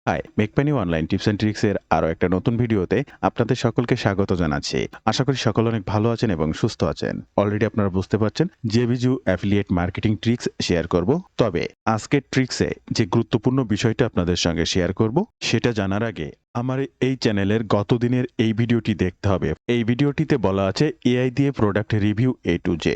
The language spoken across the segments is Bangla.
High, make money online tips and tricks এর আরো একটা নতুন ভিডিওতে আপনাদের সকলকে স্বাগত জানাচ্ছি। আশা করি সকলে অনেক ভালো আছেন এবং সুস্থ আছেন। অলরেডি আপনারা বুঝতে পারছেন জেবিজু অ্যাফিলিয়েট মার্কেটিং ট্রিক্স শেয়ার করব। তবে আজকের ট্রিক্সে যে গুরুত্বপূর্ণ বিষয়টা আপনাদের সঙ্গে শেয়ার করব সেটা জানার আগে আমার এই চ্যানেলের গত দিনের এই ভিডিওটি দেখতে হবে। এই ভিডিওটিতে বলা আছে এআই দিয়ে product review A to Z।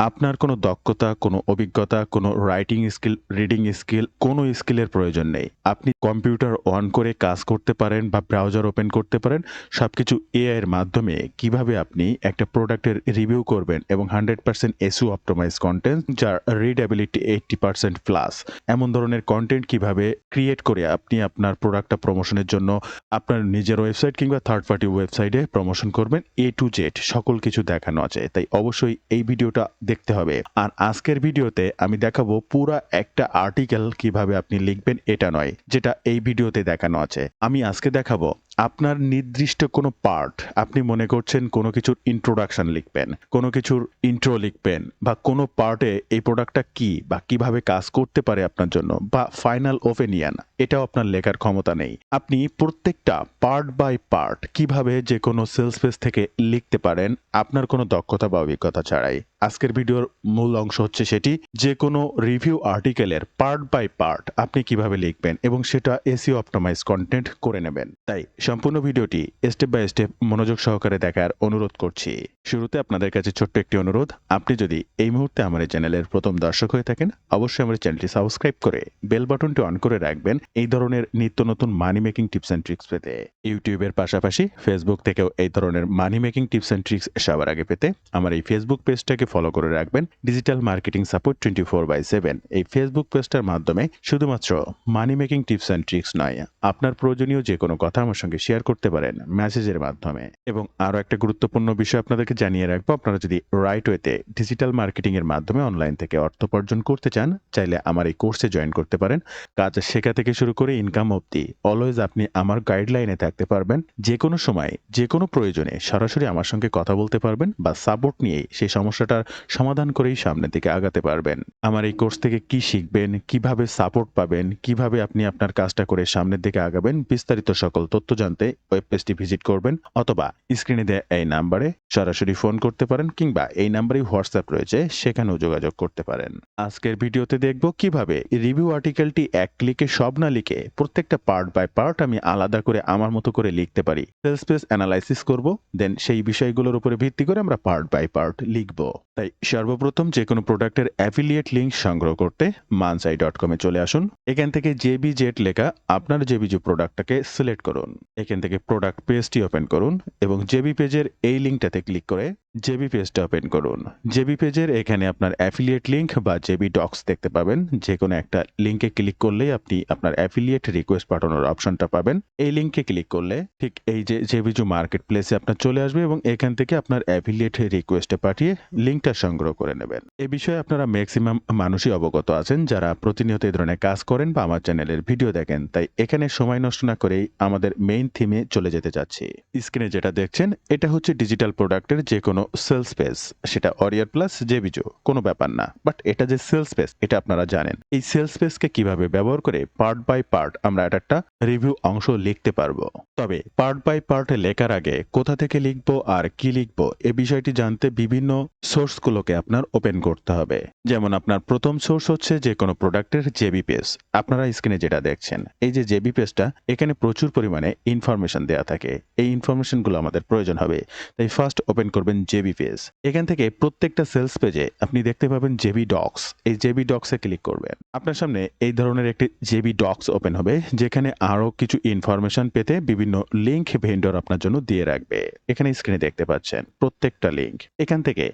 আপনার কোনো দক্ষতা, কোনো অভিজ্ঞতা, কোনো রাইটিং স্কিল, রিডিং স্কিল, কোনো স্কিলের প্রয়োজন নেই। আপনি কম্পিউটার অন করে কাজ করতে পারেন বা ব্রাউজার ওপেন করতে পারেন। সবকিছু এআই এর মাধ্যমে কিভাবে আপনি একটা প্রোডাক্টের রিভিউ করবেন এবং 100% এসইও অপটিমাইজ কন্টেন্ট যার রিডেবিলিটি 80% প্লাস, এমন ধরনের কন্টেন্ট কিভাবে ক্রিয়েট করে আপনি আপনার প্রোডাক্টটা প্রমোশনের জন্য আপনার নিজের ওয়েবসাইট কিংবা থার্ড পার্টি ওয়েবসাইটে প্রমোশন করবেন A to Z সকল কিছু দেখানো আছে। তাই অবশ্যই এই ভিডিওটা দেখতে হবে। আর আজকের ভিডিওতে আমি দেখাবো পুরা একটা আর্টিকেল কিভাবে আপনি লিখবেন, এটা নয় যেটা এই ভিডিওতে দেখানো আছে। আমি আজকে দেখাবো আপনার নির্দিষ্ট কোনো পার্ট, আপনি মনে করছেন কোনো কিছুর ইন্ট্রোডাকশন লিখবেন, কোনো কিছুর ইন্ট্রো লিখবেন, বা কোনো পার্টে এই প্রোডাক্টটা কি বা কিভাবে কাজ করতে পারে আপনার জন্য, বা ফাইনাল ওপিনিয়ন, এটাও আপনার লেখার ক্ষমতা নেই। আপনি প্রত্যেকটা পার্ট বাই পার্ট কিভাবে যে কোনো সেলস পেজ থেকে লিখতে পারেন আপনার কোনো দক্ষতা বা অভিজ্ঞতা ছাড়াই। আজকের ভিডিওর মূল অংশ হচ্ছে সেটি, যে কোনো রিভিউ আর্টিকেলের পার্ট বাই পার্ট আপনি কিভাবে লিখবেন এবং সেটা এসইও অপটিমাইজ কন্টেন্ট করে নেবেন। তাই সম্পূর্ণ ভিডিওটি স্টেপ বাই স্টেপ মনোযোগ সহকারে দেখার অনুরোধ করছি। শুরুতে আপনাদের কাছে ছোট্ট একটি অনুরোধ, আপনি যদি এই মুহূর্তে আমার এই চ্যানেলের প্রথম দর্শক হয়ে থাকেন অবশ্যই আমার চ্যানেলটি সাবস্ক্রাইব করে বেল বাটনটি অন করে রাখবেন এই ধরনের নিত্য নতুন মানি মেকিং টিপস অ্যান্ড ট্রিক্স পেতে। ইউটিউবের পাশাপাশি ফেসবুক থেকেও এই ধরনের মানি মেকিং টিপস অ্যান্ড ট্রিক্স সবার আগে পেতে আমার এই ফেসবুক পেজটাকে ফলো করে রাখবেন। ডিজিটাল মার্কেটিং সাপোর্ট 24/7 এই ফেসবুক পেজটার মাধ্যমে শুধুমাত্র মানি মেকিং টিপস অ্যান্ড ট্রিক্স নয়, আপনার প্রয়োজনীয় যে কোনো কথা আমার সঙ্গে শেয়ার করতে পারেন মেসেজের মাধ্যমে। এবং আরও একটা গুরুত্বপূর্ণ বিষয় আপনাদেরকে জানিয়ে রাখবো, আপনারা যদি রাইট ওয়েতে ডিজিটাল মার্কেটিং এর মাধ্যমে অনলাইন থেকে অর্থ উপার্জন করতে চান, চাইলে আমার এই কোর্সে জয়েন করতে পারেন। কাজ শেখা থেকে শুরু করে ইনকাম অবধি অলওয়েজ আপনি আমার গাইডলাইনে থাকতে পারবেন। যে কোনো সময় যে কোনো প্রয়োজনে সরাসরি আমার সঙ্গে কথা বলতে পারবেন বা সাপোর্ট নিয়েই সেই সমস্যাটার সমাধান করেই সামনের দিকে আগাতে পারবেন। আমার এই কোর্স থেকে কি শিখবেন, কিভাবে সাপোর্ট পাবেন, কিভাবে আপনি আপনার কাজটা করে সামনের দিকে আগাবেন, বিস্তারিত সকল তথ্য জানতে ওয়েব পেজটি ভিজিট করবেন অথবা স্ক্রিনে দেয়া এই নাম্বারে সরাসরি ফোন করতে পারেন কিংবা এই নাম্বারেই হোয়াটসঅ্যাপ রয়েছে, সেখানেও যোগাযোগ করতে পারেন। আজকের ভিডিওতে দেখব কিভাবে রিভিউ আর্টিকেলটি এক ক্লিকে সব না লিখে প্রত্যেকটা পার্ট বাই পার্ট আমি আলাদা করে আমার মতো করে লিখতে পারি। সেলস পেজ অ্যানালাইসিস করব, দেন সেই বিষয়গুলোর উপরে ভিত্তি করে আমরা পার্ট বাই পার্ট লিখব। তাই সর্বপ্রথম যে কোনো প্রোডাক্টের অ্যাফিলিয়েট লিঙ্ক সংগ্রহ করতে mansai.com এ চলে আসুন। এখান থেকে জেবিজেড লেখা আপনার জেবিজু প্রোডাক্টটাকে সিলেক্ট করুন। এখান থেকে প্রোডাক্ট পেজটি ওপেন করুন এবং জেবি পেজের এই লিঙ্কটাতে ক্লিক করে জেবি পেজটা ওপেন করুন। জেবি পেজের এখানে আপনার অ্যাফিলিয়েট লিঙ্ক বা জেবি ডক্স দেখতে পাবেন। যে কোনো একটা লিঙ্কে ক্লিক করলেই আপনি আপনার অ্যাফিলিয়েট রিকোয়েস্ট পাঠানোর অপশনটা পাবেন। এই লিঙ্কে ক্লিক করলে ঠিক এই যে জেবিজু মার্কেট প্লেসে আপনার চলে আসবে এবং এখান থেকে আপনার অ্যাফিলিয়েট রিকোয়েস্টে পাঠিয়ে লিঙ্কটা সংগ্রহ করে নেবেন। এ বিষয়ে আপনারা ম্যাক্সিমাম মানুষই অবগত আছেন যারা প্রতিনিয়ত এই ধরনের কাজ করেন বা আমার চ্যানেলের ভিডিও দেখেন। তাই এখানে সময় নষ্ট না করেই আমাদের মেইন থিমে চলে যেতে চাচ্ছি। স্ক্রিনে যেটা দেখছেন এটা হচ্ছে ডিজিটাল প্রোডাক্টের যে কোনো সেলস পেজ, সেটা অরিয়ার প্লাস জেবিজু কোনো ব্যাপার না, বাট এটা যে সেলস পেজ এটা আপনারা জানেন। এই সেলস পেজকে কিভাবে ব্যবহার করে পার্ট বাই পার্ট আমরা একটা রিভিউ অংশ লিখতে পারবো। তবে পার্ট বাই পার্ট লেখার আগে কোথা থেকে লিখবো আর কি লিখবো এ বিষয়টি জানতে বিভিন্ন সোর্সগুলোকে আপনার ওপেন করতে হবে। যেমন আপনার প্রথম সোর্স হচ্ছে যে কোনো প্রোডাক্টের জেবি পেজ। আপনারা স্ক্রিনে যেটা দেখছেন এই যে জেবি পেজটা, এখানে প্রচুর পরিমাণে ইনফরমেশন দেওয়া থাকে। এই ইনফরমেশনগুলো আমাদের প্রয়োজন হবে, তাই ফার্স্ট ওপেন করবেন জেবি পেজ। এখান থেকে প্রত্যেকটা সেলস পেজে আপনি দেখতে পাবেন জেবি ডক্স। এই জেবি ডক্সে ক্লিক করবেন, আপনার সামনে এই ধরনের একটি জেবি ডক্স ওপেন হবে যেখানে আরো কিছু ইনফরমেশন পেতে বিভিন্ন লিংক ভেন্ডর আপনার জন্য দিয়ে রাখবে। এখানে স্ক্রিনে দেখতে পাচ্ছেন প্রত্যেকটা লিংক। এখান থেকে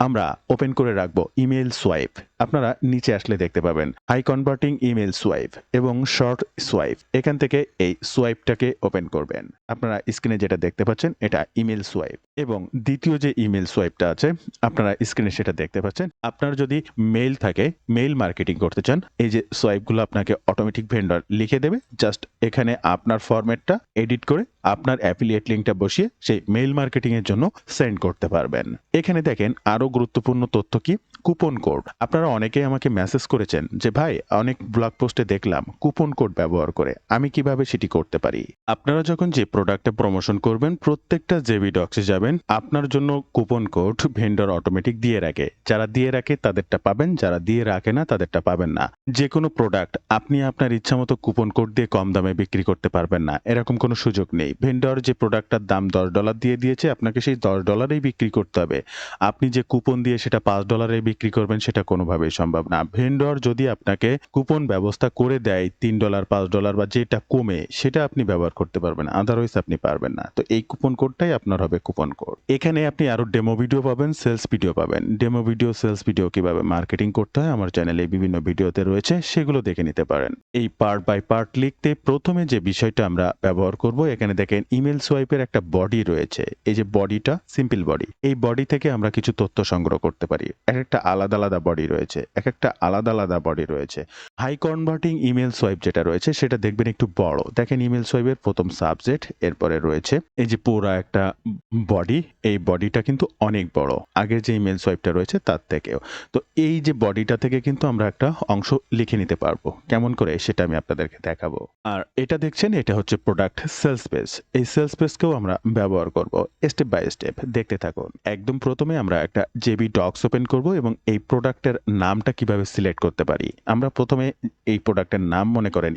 আমরা ওপেন করে রাখবো ইমেল সোয়াইপ। আপনারা নিচে আসলে দেখতে পাবেন হাই কনভার্টিং ইমেল সোয়াইপ এবং শর্ট সোয়াইপ। এখান থেকে এই সোয়াইপটাকে ওপেন করবেন। আপনারা স্ক্রিনে যেটা দেখতে পাচ্ছেন এটা ইমেইল সোয়াইপ এবং দ্বিতীয় যে ইমেইল সোয়াইপটা আছে আপনারা স্ক্রিনে সেটা দেখতে পাচ্ছেন। আপনার যদি মেইল থাকে, মেইল মার্কেটিং করতে চান, এই যে সোয়াইপগুলো আপনাকে অটোমেটিক ভেন্ডর লিখে দেবে। জাস্ট এখানে আপনার ফরম্যাটটা এডিট করে আপনার অ্যাফিলিয়েট লিঙ্কটা বসিয়ে সেই মেইল মার্কেটিং এর জন্য সেন্ড করতে পারবেন। এখানে দেখেন আরো গুরুত্বপূর্ণ তথ্য কি, কুপন কোড। আপনারা অনেকেই আমাকে মেসেজ করেছেন যে ভাই অনেক ব্লগ পোস্টে দেখলাম কুপন কোড ব্যবহার করে, আমি কিভাবে সেটি করতে পারি? আপনারা যখন যে প্রোডাক্টে প্রমোশন করবেন প্রত্যেকটা জেবি ডক্সে যাবেন, আপনার জন্য কুপন কোড ভেন্ডর অটোমেটিক দিয়ে রাখে। যারা দিয়ে রাখে তাদেরটা পাবেন, যারা দিয়ে রাখে না তাদেরটা পাবেন না। যে কোনো প্রোডাক্ট আপনি আপনার ইচ্ছামতো কুপন কোড দিয়ে কম দামে বিক্রি করতে পারবেন না, এরকম কোনো সুযোগ নেই। ভেন্ডর যে প্রোডাক্টটার দাম $10 দিয়ে দিয়েছে আপনাকে সেই $10 বিক্রি করতে হবে। আপনি যে কুপন দিয়ে সেটা $5 বিক্রি করবেন সেটা কোনোভাবেই সম্ভব না। ভেন্ডর যদি আপনাকে কুপন ব্যবস্থা করে দেয় $3, $5 বা যেটা কমে সেটা আপনি ব্যবহার করতে পারবেন, আদারওয়াইজ আপনি পারবেন না। তো এই কুপন কোডটাই আপনার হবে কুপন কোড। এখানে আপনি আরো ডেমো ভিডিও পাবেন, সেলস ভিডিও পাবেন। ডেমো ভিডিও, সেলস ভিডিও কিভাবে মার্কেটিং করতে হয় আমার চ্যানেলে বিভিন্ন ভিডিওতে রয়েছে, সেগুলো দেখে নিতে পারেন। এই পার্ট বাই পার্ট লিখতে প্রথমে যে বিষয়টা আমরা ব্যবহার করব, এখানে দেখেন ইমেল সোয়াইপের একটা বডি রয়েছে। এই যে বডিটা সিম্পল বডি, এই বডি থেকে আমরা কিছু তথ্য সংগ্রহ করতে পারি। এক একটা আলাদা আলাদা বডি রয়েছে, এক একটা আলাদা আলাদা বডি রয়েছে। হাই কনভার্টিং ইমেল সোয়াইপ যেটা রয়েছে সেটা দেখবেন একটু বড়। দেখেন ইমেল সোয়াইপের প্রথম সাবজেক্ট, এরপরে রয়েছে এই যে পুরা একটা বডি, এই বডিটা কিন্তু অনেক বড় আগের যে ইমেল সোয়াইপটা রয়েছে তার থেকেও। তো এই যে বডিটা থেকে কিন্তু আমরা একটা অংশ লিখে নিতে পারবো। কেমন করে সেটা আমি আপনাদেরকে দেখাবো। আর এটা দেখছেন, এটা হচ্ছে প্রোডাক্ট সেলস পেজ। এই সেলস পেজকেও আমরা ব্যবহার করব স্টেপ বাই স্টেপ, দেখতে থাকুন। একদম প্রথমে আমরা একটা জেবি ডক্স ওপেন করব এবং এই প্রোডাক্টের নামটা কিভাবে সিলেক্ট করতে পারি। আমরা প্রথমে এই প্রোডাক্টের নাম মনে করেন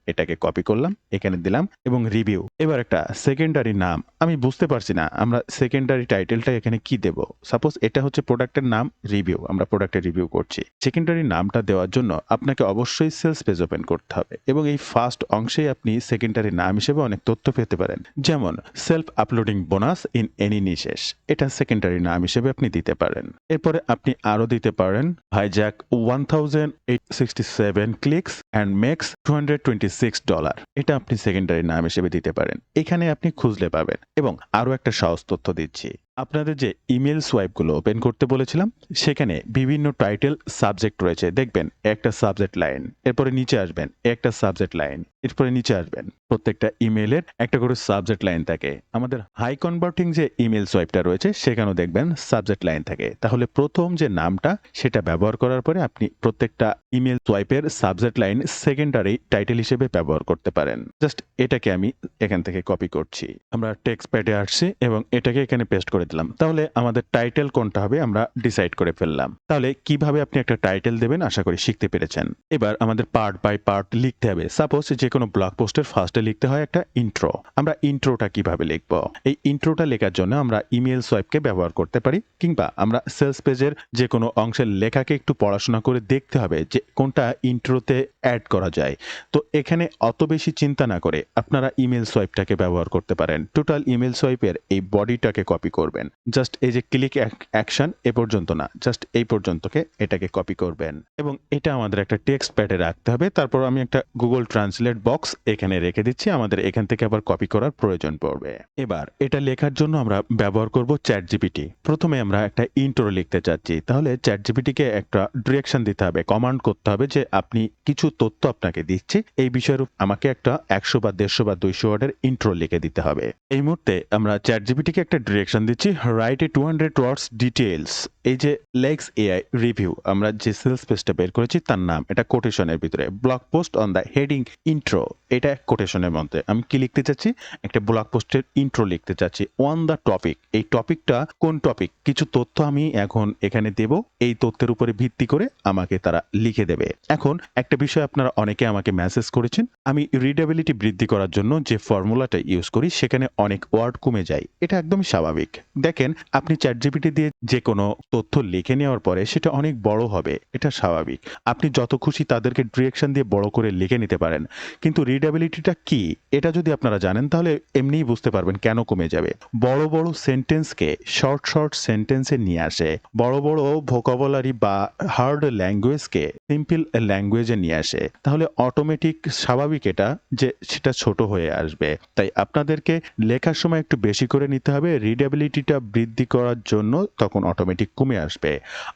এটাকে কপি করলাম, এখানে দিলাম এবং রিভিউ। এবার একটা সেকেন্ডারি নাম, আমি বুঝতে পারছি না আমরা সেকেন্ডারি টাইটেলটা এখানে কি দেব। সাপোজ এটা হচ্ছে প্রোডাক্টের নাম রিভিউ, আমরা প্রোডাক্টের রিভিউ করছি। সেকেন্ডারি নামটা দেওয়ার জন্য আপনাকে অবশ্যই সেলস পেজ ওপেন করতে হবে এবং এই ফার্স্ট অংশে আপনি সেকেন্ডারি নাম হিসেবে অনেক তথ্য পেতে পারেন, যেমন self uploading bonus in any নিশেষ, এটা সেকেন্ডারি নাম হিসেবে আপনি দিতে পারেন। এরপরে আপনি আরো দিতে পারেন হাইজ্যাক 1867 ক্লিকস অ্যান্ড মেক্স $226, এটা আপনি সেকেন্ডারি নাম হিসেবে দিতে পারেন। এখানে আপনি খুঁজলে পাবেন। এবং আরো একটা সহজ তথ্য দিচ্ছি, আপনাদের যে ইমেল সোয়াইপগুলো ওপেন করতে বলেছিলাম সেখানে বিভিন্ন টাইটেল সাবজেক্ট রয়েছে। দেখবেন একটা সাবজেক্ট লাইন, এরপরে নিচে আসবেন একটা সাবজেক্ট লাইন, এরপরে নিচে আসবেন। প্রত্যেকটা ইমেলের একটা করে সাবজেক্ট লাইন থাকে। আমাদের হাই কনভার্টিং যে ইমেল সোয়াইপটা রয়েছে সেখানেও দেখবেন সাবজেক্ট লাইন থাকে। তাহলে প্রথম যে নামটা সেটা ব্যবহার করার পরে আপনি প্রত্যেকটা ইমেল সোয়াইপের সাবজেক্ট লাইন সেকেন্ডারি টাইটেল হিসেবে ব্যবহার করতে পারেন। জাস্ট এটাকে আমি এখান থেকে কপি করছি, আমরা টেক্সট প্যাডে আসছি এবং এটাকে এখানে পেস্ট করে দিলাম। তাহলে আমাদের টাইটেল কোনটা হবে আমরা ডিসাইড করে ফেললাম। তাহলে কিভাবে আপনি একটা টাইটেল দেবেন আশা করি শিখতে পেরেছেন। এবার আমাদের পার্ট বাই পার্ট লিখতে হবে। সাপোজ যে কোনো ব্লগ পোস্টের ফার্স্টে লিখতে হয় একটা ইন্ট্রো। আমরা ইন্ট্রোটা কিভাবে লিখব? এই ইন্ট্রোটা লেখার জন্য আমরা ইমেল সোয়াইপকে ব্যবহার করতে পারি, কিংবা আমরা সেলস পেজের যে কোনো অংশের লেখাকে একটু পড়াশোনা করে দেখতে হবে যে কোনটা ইন্ট্রোতে অ্যাড করা যায়। তো এখানে অত বেশি চিন্তা না করে আপনারা ইমেল সোয়াইপটাকে ব্যবহার করতে পারেন। টোটাল ইমেল সোয়াইপের এই বডিটাকে কপি করবেন। জাস্ট এই যে ক্লিক অ্যাকশন এ পর্যন্ত না, জাস্ট এই পর্যন্তকে এটাকে কপি করবেন এবং এটা আমাদের একটা টেক্সট প্যাডে রাখতে হবে। তারপর আমি একটা গুগল ট্রান্সলেট বক্স এখানে রেখে দিচ্ছি, আমাদের এখান থেকে আবার কপি করার প্রয়োজন পড়বে। এবার এটা লেখার জন্য আমরা ব্যবহার করব চ্যাট জিপিটি। প্রথমে আমরা একটা ইন্ট্রো লিখতে চাচ্ছি, তাহলে চ্যাট জিপিটিকে একটা ডিরেকশন দিতে হবে, কমান্ড করতে হবে যে আপনি কিছু তথ্য আপনাকে দিচ্ছি, এই বিষয়ের আমাকে একটা 100 বা 150 বা 200 ওয়ার্ডের ইন্ট্রো লিখে দিতে হবে। এই মুহূর্তে আমরা চ্যাট জিপিটিকে একটা ডিরেকশন দিচ্ছি, রাইট এ 200 ওয়ার্ডস ডিটেইলস। এই যে লেক্স এআই রিভিউ, আমরা যে সেলস পেজটা বের করেছি তার নাম, এটা কোটেশনের ভিতরে। Blog post on the heading intro, এটা কোটেশনের মধ্যে। আমি কি লিখতে চাচ্ছি? একটা ব্লগ পোস্টের ইন্ট্রো লিখতে চাচ্ছি। অন দ্য টপিক, এই টপিকটা কোন টপিক, কিছু তথ্য আমি এখন এখানে দেব, এই তথ্যের উপরে ভিত্তি করে আমাকে তারা লিখে দেবে। এখন একটা বিষয় আপনারা অনেকে আমাকে মেসেজ করেছেন, আমি রিডেবিলিটি বৃদ্ধি করার জন্য যে ফর্মুলাটা ইউজ করি সেখানে অনেক ওয়ার্ড কমে যায়। এটা একদমই স্বাভাবিক। দেখেন আপনি চ্যাট জিপিটি দিয়ে যে কোনো তথ্য লিখে নেওয়ার পরে সেটা অনেক বড় হবে, এটা স্বাভাবিক। আপনি যত খুশি তাদেরকে ডিরেকশন দিয়ে বড় করে লিখে নিতে পারেন, কিন্তু রিডেবিলিটিটা কি এটা যদি আপনারা জানেন তাহলে এমনিই বুঝতে পারবেন কেন কমে যাবে। বড় বড় সেন্টেন্সকে শর্ট শর্ট সেন্টেন্সে নিয়ে আসে, বড় বড় ভোকাবুলারি বা হার্ড ল্যাঙ্গুয়েজকে সিম্পল ল্যাঙ্গুয়েজে নিয়ে আসে, তাহলে অটোমেটিক স্বাভাবিক এটা যে সেটা ছোট হয়ে আসবে। তাই আপনাদেরকে লেখার সময় একটু বেশি করে নিতে হবে, রিডেবিলিটিটা বৃদ্ধি করার জন্য তখন অটোমেটিক কমে আসবে।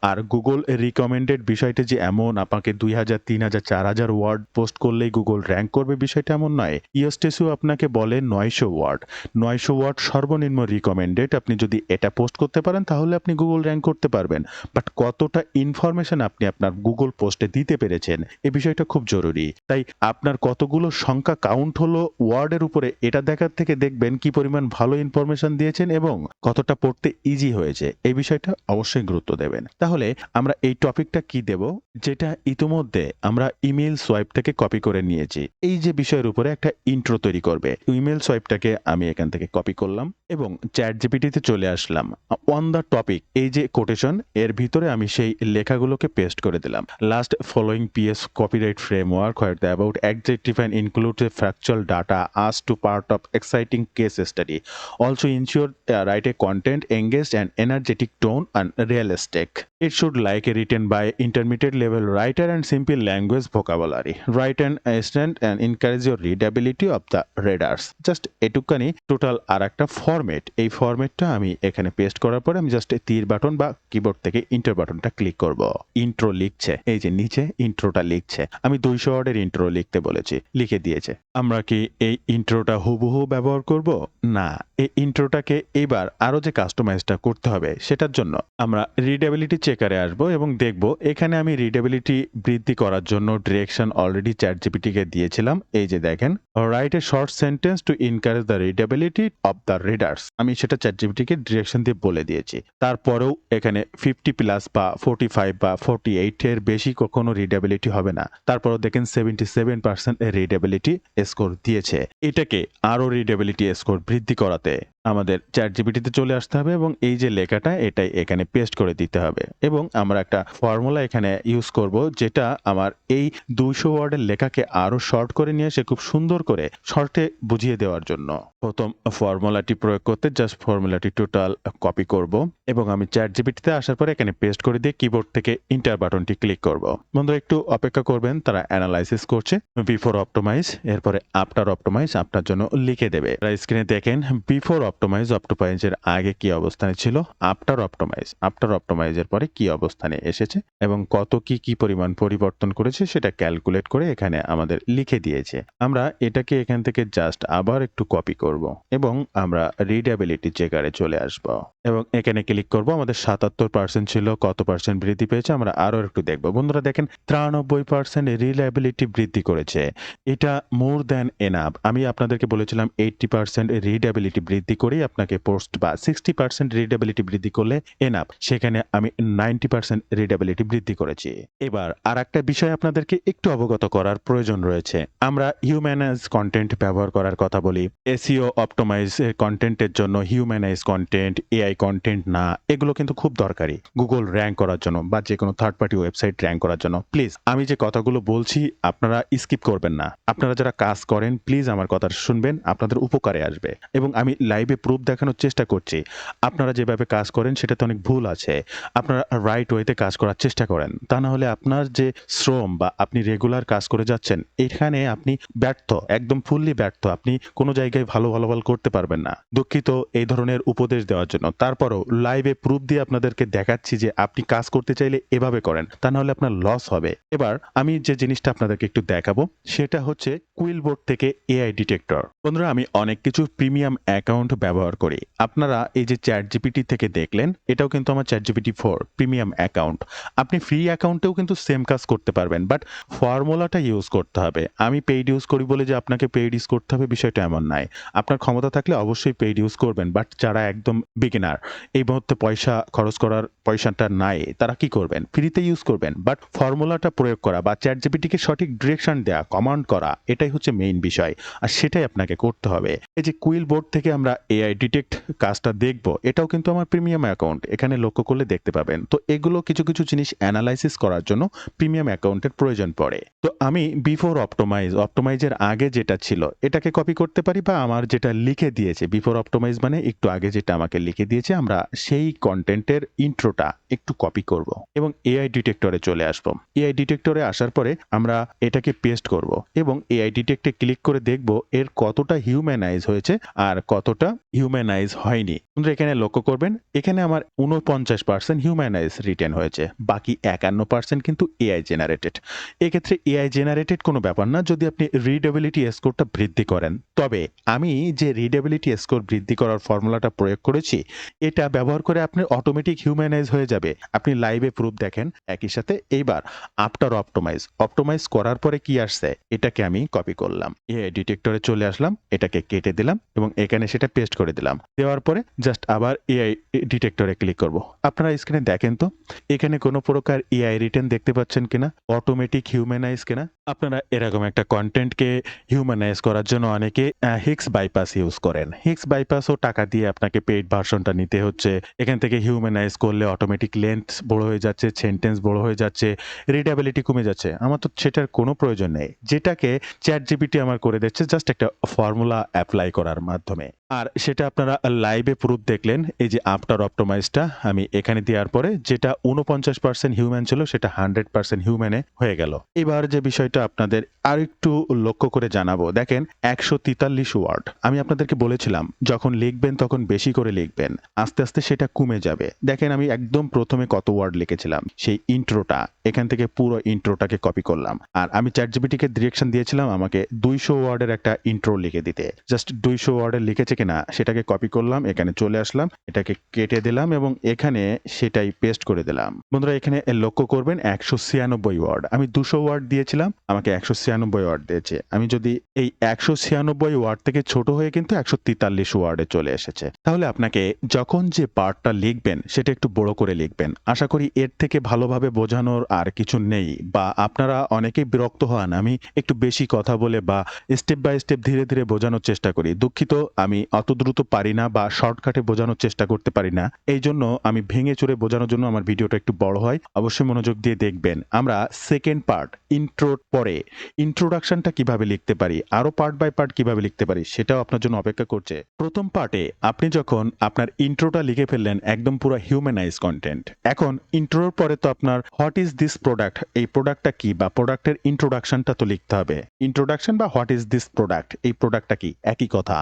আর গুগল রিকমেন্ডেড বিষয়টা যে এমন আপনাকে ২,০০০, ৩,০০০, ৪,০০০ ওয়ার্ড পোস্ট করলেই গুগল র‍্যাংক করবে বিষয়টা এমন নয়। ইওস্টেসিও আপনাকে বলে ৯০০ ওয়ার্ড। ৯০০ ওয়ার্ড সর্বনিম্ন রিকমেন্ডেড। আপনি যদি এটা পোস্ট করতে পারেন তাহলে আপনি গুগল র‍্যাংক করতে পারবেন। বাট কতটা ইনফরমেশন আপনি আপনার গুগল পোস্টে দিতে পেরেছেন এই বিষয়টা খুব জরুরি। তাই আপনার কতগুলো সংখ্যা কাউন্ট হলো ওয়ার্ডের উপরে এটা দেখার থেকে দেখবেন কি পরিমাণ ভালো ইনফরমেশন দিয়েছেন এবং কতটা পড়তে ইজি হয়েছে এই বিষয়টা অবশ্যই গুরুত্ব দেবেন। তাহলে আমরা এই টপিকটা কি দেব, যেটা ইতিমধ্যে আমরা ইমেইল সোয়াইপ থেকে কপি করে নিয়েছি। এই যে বিষয়ের উপরে একটা ইন্ট্রো তৈরি করবে। ইমেইল সোয়াইপটাকে আমি এখান থেকে কপি করলাম এবং চ্যাটজিপিটিতে চলে আসলাম। অন দ্য টপিক এই যে কোটেশন এর ভিতরে আমি সেই লেখাগুলোকে পেস্ট করে দিলাম। Last following PS copyright framework where the about adjective and includes a factual data as to part of exciting case study. Also ensure write a content engaged and energetic tone and realistic. It should like a written by intermediate level writer and simple language vocabulary. Write and instant and encourage your readability of the readers. Just এটুকানি টোটাল আর একটা ফরম্যাট। এই ফরম্যাটটা আমি এখানে পেস্ট করার পরে আমি জাস্ট তীর বাটন বা কিবোর্ড থেকে ইন্টার বাটনটা ক্লিক করব। ইন্ট্রো লিখছে, এই যে নিচে ইন্ট্রোটা লিখছে। আমি ২০০ ওয়ার্ডের ইন্ট্রো লিখতে বলেছি, লিখে দিয়েছে। আমরা কি এই ইন্ট্রোটা হুবহু ব্যবহার করব? না, এই ইন্ট্রোটাকে এবার আরো যে কাস্টমাইজটা করতে হবে সেটার জন্য আমরা রিডেবিলিটি চেকারে আসব এবং দেখব এখানে আমি রিডেবিলিটি বৃদ্ধি করার জন্য ডিরেকশন অলরেডি চ্যাটজিপিটিকে দিয়েছিলাম। এই যে দেখেন, write a short sentence to encourage the readability of the readers. আমি সেটা চ্যাটজিপিটিকে ডিরেকশন দিয়ে বলে দিয়েছি। তারপরেও এখানে 50 প্লাস বা 45 বা 48 এর বেশি কখনো রিডেবিলিটি হবে না। তারপরেও দেখেন 77% রিডেবিলিটি স্কোর দিয়েছে। এটাকে আরো রিডেবিলিটি স্কোর বৃদ্ধি করাতে আমাদের চ্যাটজিপিটিতে চলে আসতে হবে এবং এই যে লেখাটা এটাই এখানে পেস্ট করে দিতে হবে এবং আমরা একটা ফর্মুলা এখানে ইউজ করব যেটা আমার এই ২০০ ওয়ার্ডের লেখাকে আরো শর্ট করে নিয়ে এসে খুব সুন্দর করে শর্টে বুঝিয়ে দেওয়ার জন্য প্রথম ফর্মুলাটি প্রয়োগ করতে জাস্ট ফর্মুলাটি টোটাল কপি করব এবং আমি চ্যাটজিপিটিতে আসার পরে এখানে পেস্ট করে দিয়ে কিবোর্ড থেকে ইন্টার বাটনটি ক্লিক করব। বন্ধুরা একটু অপেক্ষা করবেন, তারা অ্যানালাইসিস করছে। বিফোর অপটোমাইজ, এরপরে আফটার অপটোমাইজ আপনার জন্য লিখে দেবে। স্ক্রিনে দেখেন বিফোর অপটোমাইজের আগে কি অবস্থানে ছিল, আফটার অপটোমাইজের পরে কি অবস্থানে এসেছে এবং কত কি পরিমাণ পরিবর্তন করেছে সেটা ক্যালকুলেট করে এখানে আমাদের লিখে দিয়েছে। আমরা এটাকে এখান থেকে জাস্ট আবার একটু কপি করব এবং আমরা রিডেবিলিটি চেকারে চলে আসব এবং এখানে ক্লিক করব। আমাদের ৭৭% ছিল, কত পার্সেন্ট বৃদ্ধি পেয়েছে আমরা আরো একটু দেখব। বন্ধুরা দেখেন 93% রিলায়েবিলিটি বৃদ্ধি করেছে। এটা মোর দ্যান এনাফ। আমি আপনাদেরকে বলেছিলাম 80% রিডেবিলিটি বৃদ্ধি করেই আপনাকে পোস্ট বা 60% রিডেবিলিটি বৃদ্ধি করলে এনাফ। সেখানে আমি 90% রিডেবিলিটি বৃদ্ধি করেছি। এবার আর একটা বিষয় আপনাদেরকে একটু অবগত করার প্রয়োজন রয়েছে। আমরা হিউম্যানাইজ কন্টেন্ট ব্যবহার করার কথা বলি। এসইও অপটোমাইজ কন্টেন্টের জন্য হিউম্যানাইজ কন্টেন্ট, এআই কন্টেন্ট না, এগুলো কিন্তু খুব দরকারি গুগল র‍্যাংক করার জন্য বা যে কোনো থার্ড পার্টি ওয়েবসাইট র‍্যাংক করার জন্য। প্লিজ আমি যে কথাগুলো বলছি আপনারা স্কিপ করবেন না। আপনারা যারা কাজ করেন প্লিজ আমার কথা শুনবেন, আপনাদের উপকারে আসবে এবং আমি লাইভে প্রুফ দেখানোর চেষ্টা করছি। আপনারা যেভাবে কাজ করেন সেটাতে অনেক ভুল আছে। আপনারা রাইট ওয়েতে কাজ করার চেষ্টা করেন, তা না হলে আপনার যে শ্রম বা আপনি রেগুলার কাজ করে যাচ্ছেন এখানে আপনি ব্যর্থ, একদম ফুললি ব্যর্থ। আপনি কোনো জায়গায় ভালো করতে পারবেন না। দুঃখিত এই ধরনের উপদেশ দেওয়ার জন্য। তারপরও লাইভে প্রুফ দিয়ে আপনাদেরকে দেখাচ্ছি যে আপনি কাজ করতে চাইলে এভাবে করেন, তা না হলে আপনার লস হবে। এবার আমি যে জিনিসটা আপনাদেরকে একটু দেখাবো সেটা হচ্ছে কুইলবোর্ড থেকে এআই ডিটেক্টর। বন্ধুরা আমি অনেক কিছু প্রিমিয়াম অ্যাকাউন্ট ব্যবহার করি। আপনারা এই যে চ্যাটজিপিটি থেকে দেখলেন এটাও কিন্তু আমার চ্যাটজিপিটি 4 প্রিমিয়াম অ্যাকাউন্ট। আপনি ফ্রি অ্যাকাউন্টেও কিন্তু সেম কাজ করতে পারবেন, বাট ফর্মুলাটা ইউজ করতে হবে। আমি পেইড ইউজ করি বলে যে আপনাকে পেইড ইউজ করতে হবে বিষয়টা এমন নাই। আপনার ক্ষমতা থাকলে অবশ্যই পেইড ইউজ করবেন, বাট যারা একদম বিগিনার, এই মুহূর্তে পয়সা খরচ করার পয়সাটা নাই, তারা কি করবেন? ফ্রিতে ইউজ করবেন। বাট ফর্মুলাটা প্রয়োগ করা বা চ্যাটজিপিটিকে সঠিক ডিরেকশন দেওয়া, কমান্ড করা, এটাই হচ্ছে মেইন বিষয় আর সেটাই আপনাকে করতে হবে। এই যে কুইলবোর্ড থেকে আমরা এআই ডিটেক্ট কাজটা দেখব, এটাও কিন্তু আমার প্রিমিয়াম অ্যাকাউন্ট। এখানে লক্ষ্য করলে দেখতে পাবেন। তো এগুলো কিছু জিনিস এনালাইসিস করার জন্য প্রিমিয়াম অ্যাকাউন্টের প্রয়োজন পড়ে। তো আমি বিফোর অপটোমাইজের আগে যেটা ছিল এটাকে কপি করতে পারি, বা আমার যেটা লিখে দিয়েছে বিফোর অপটোমাইজ মানে একটু আগে যেটা আমাকে লিখে দিয়েছে, আমরা সেই কনটেন্টের ইন্ট্রোটা একটু কপি করব এবং এআই ডিটেক্টরে চলে আসব। এআই ডিটেক্টরে আসার পরে আমরা এটাকে পেস্ট করব এবং এআই ডিটেক্টে ক্লিক করে দেখব এর কতটা হিউম্যানাইজ হয়েছে আর কতটা হিউম্যানাইজ হয়নি। বন্ধুরা এখানে লক্ষ্য করবেন, এখানে আমার 49% হিউম্যানাইজ রিটেন হয়েছে, বাকি 51% কিন্তু এআই জেনারেটেড। এক্ষেত্রে এআই জেনারেটেড কোনো ব্যাপার না যদি আপনি রিডেবিলিটি স্কোরটা বৃদ্ধি করেন। তবে আমি যে রিডেবিলিটি স্কোর বৃদ্ধি করার ফর্মুলাটা প্রয়োগ করেছি, এটা ব্যবহার করে আপনার অটোমেটিক হিউম্যানাইজ হয়ে যাবে। আপনি লাইভে প্রুফ দেখেন। একই সাথে এইবার আফটার অপটোমাইজ করার পরে কি আসছে এটাকে আমি কপি করলাম, এআই ডিটেক্টরে চলে আসলাম, এটাকে কেটে দিলাম এবং এখানে সেটা পেস্ট করে দিলাম। দেওয়ার পরে জাস্ট আবার এআই ডিটেক্টরে ক্লিক করব। আপনারা স্ক্রিনে দেখেন তো এখানে কোনো প্রকার এআই রিটেন দেখতে পাচ্ছেন কিনা, অটোমেটিক হিউম্যানাইজ কিনা। আপনারা এরকম একটা কন্টেন্টকে হিউম্যানাইজ করার জন্য অনেকে হিক্স বাইপাস ইউজ করেন। হিক্স বাইপাসও টাকা দিয়ে আপনাকে পেইড ভার্সনটা নিতে হচ্ছে। এখান থেকে হিউম্যানাইজ করলে অটোমেটিক লেন্থ বড় হয়ে যাচ্ছে, সেন্টেন্স বড় হয়ে যাচ্ছে, রিডেবিলিটি কমে যাচ্ছে। আমার তো সেটার কোনো প্রয়োজন নেই, যেটাকে চ্যাটজিপিটি আমার করে দিচ্ছে জাস্ট একটা ফর্মুলা অ্যাপ্লাই করার মাধ্যমে। আর সেটা আপনারা লাইভে প্রুফ দেখলেন। এই যে আফটার অপটোমাইজটা আমি এখানে দেওয়ার পরে যেটা 49% হিউম্যান ছিল সেটা 100% হিউম্যানে হয়ে গেল। এবার যে বিষয়টা আপনাদের আরেকটু লক্ষ্য করে জানাবো, দেখেন 143 ওয়ার্ড। আমি আপনাদেরকে বলেছিলাম যখন লিখবেন তখন বেশি করে লিখবেন, আস্তে আস্তে সেটা কমে যাবে। দেখেন আমি একদম প্রথমে কত ওয়ার্ড লিখেছিলাম, সেই ইন্ট্রোটা, এখান থেকে পুরো ইন্ট্রোটাকে কপি করলাম। আর আমি চ্যাটজিপিটিকে ডিরেকশন দিয়েছিলাম আমাকে 200 ওয়ার্ডের একটা ইন্ট্রো লিখে দিতে। জাস্ট 200 ওয়ার্ডের লিখেছে কিনা সেটাকে কপি করলাম, এখানে চলে আসলাম, এটাকে কেটে দিলাম এবং এখানে সেটাই পেস্ট করে দিলাম। বন্ধুরা এখানে লক্ষ্য করবেন 196 ওয়ার্ড। আমি 200 ওয়ার্ড দিয়েছিলাম, আমাকে 196 ওয়ার্ড দিয়েছে। আমি যদি এই 196 ওয়ার্ড থেকে ছোট হয়ে কিন্তু 143 ওয়ার্ডে চলে এসেছে। তাহলে আপনাকে যখন যে পার্টটা লিখবেন সেটা একটু বড় করে লিখবেন। আশা করি এর থেকে ভালোভাবে বোঝানোর আর কিছু নেই, বা আপনারা অনেকেই বিরক্ত হন আমি একটু বেশি কথা বলে বা স্টেপ বাই স্টেপ ধীরে ধীরে বোঝানোর চেষ্টা করি। দুঃখিত, আমি অত দ্রুত পারি না বা শর্টকাটে বোঝানোর চেষ্টা করতে পারি না। এই জন্য আমি ভেঙে চুরে বোঝানোর জন্য আমার ভিডিওটা একটু বড় হয়। অবশ্যই মনোযোগ দিয়ে দেখবেন। আমরা সেকেন্ড পার্ট ইন্ট্রোর পরে ইন্ট্রোডাকশনটা কিভাবে লিখতে পারি, আরো পার্ট বাই পার্ট কিভাবে লিখতে পারি সেটাও আপনার জন্য অপেক্ষা করছে। প্রথম পার্টে আপনি যখন আপনার ইন্ট্রোটা লিখে ফেললেন একদম পুরো হিউম্যানাইজ কন্টেন্ট, এখন ইন্ট্রোর পরে তো আপনার হোয়াট ইজ দিস প্রোডাক্ট, এই প্রোডাক্টটা কি বা প্রোডাক্টের ইন্ট্রোডাকশনটা তো লিখতে হবে। ইন্ট্রোডাকশন বা হোয়াট ইজ দিস প্রোডাক্ট, এই প্রোডাক্টটা কি, একই কথা।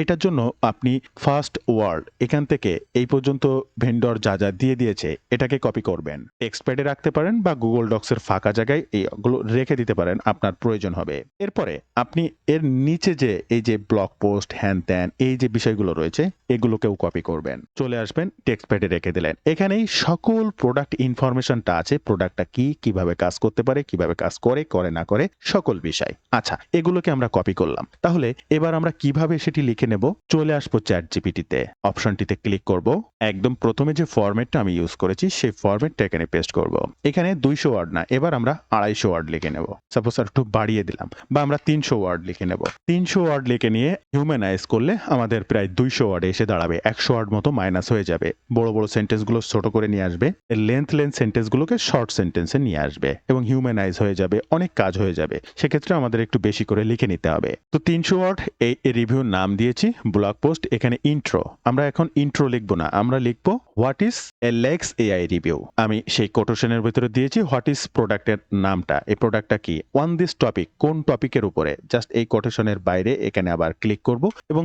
এটার জন্য আপনি ফার্স্ট ওয়ার্ড এখান থেকে এই পর্যন্ত ভেন্ডর যা যা দিয়ে দিয়েছে এটাকে কপি করবেন, টেক্সট প্যাডে রাখতে পারেন বা গুগল ডক্সের ফাঁকা জায়গায় এইগুলো রেখে দিতে পারেন, আপনার প্রয়োজন হবে। এরপরে আপনি এর নিচে যে এই যে ব্লগ পোস্ট হ্যান ত্যান এই যে বিষয়গুলো রয়েছে এগুলোকেও কপি করবেন, চলে আসবেন টেক্সট প্যাডে রেখে দিলেন। এখানেই সকল প্রোডাক্ট ইনফরমেশনটা আছে, প্রোডাক্টটা কি, কিভাবে কাজ করতে পারে, কিভাবে কাজ করে না করে সকল বিষয়। আচ্ছা, এগুলোকে আমরা কপি করলাম। তাহলে এবার আমরা কিভাবে সেটি লিখে নেব, চলে আসবো চ্যাটজিপিটিতে, অপশনটিতে ক্লিক করব। একদম প্রথমে যে ফরম্যাটটা আমি ইউজ করেছি সেই ফরম্যাটটা এখানে পেস্ট করব। এখানে 200 ওয়ার্ড না, এবার আমরা 250 ওয়ার্ড লিখে নেব। সাপোজ আর একটু বাড়িয়ে দিলাম, বা আমরা 300 ওয়ার্ড লিখে নেব। 300 ওয়ার্ড লিখে নিয়ে হিউম্যানাইজ করলে আমাদের প্রায় 200 ওয়ার্ডে এসে দাঁড়াবে। 100 ওয়ার্ড মতো মাইনাস হয়ে যাবে। বড় বড় সেন্টেন্সগুলো ছোট করে নিয়ে আসবে, লেন্থ সেন্টেন্সগুলোকে শর্ট সেন্টেন্সে নিয়ে আসবে এবং হিউম্যানাইজ হয়ে যাবে, অনেক কাজ হয়ে যাবে। সেক্ষেত্রে আমাদের একটু বেশি করে লিখে নিতে হবে। তো 300 ওয়ার্ড এই রিভিউর নাম দিয়েছি ব্লগ পোস্ট। এখানে ইন্ট্রো, আমরা এখন ইন্ট্রো লিখবো না, আমরা লিখবো what is a lex AI review. আমি সেই কোটেশনের ভিতরে দিয়েছি হোয়াট ইজ প্রোডাক্টের নামটা, এই প্রোডাক্টটা কি, অন দিস টপিক, কোন টপিকের উপরে। জাস্ট এই কোটেশনের বাইরে এখানে আবার ক্লিক করব এবং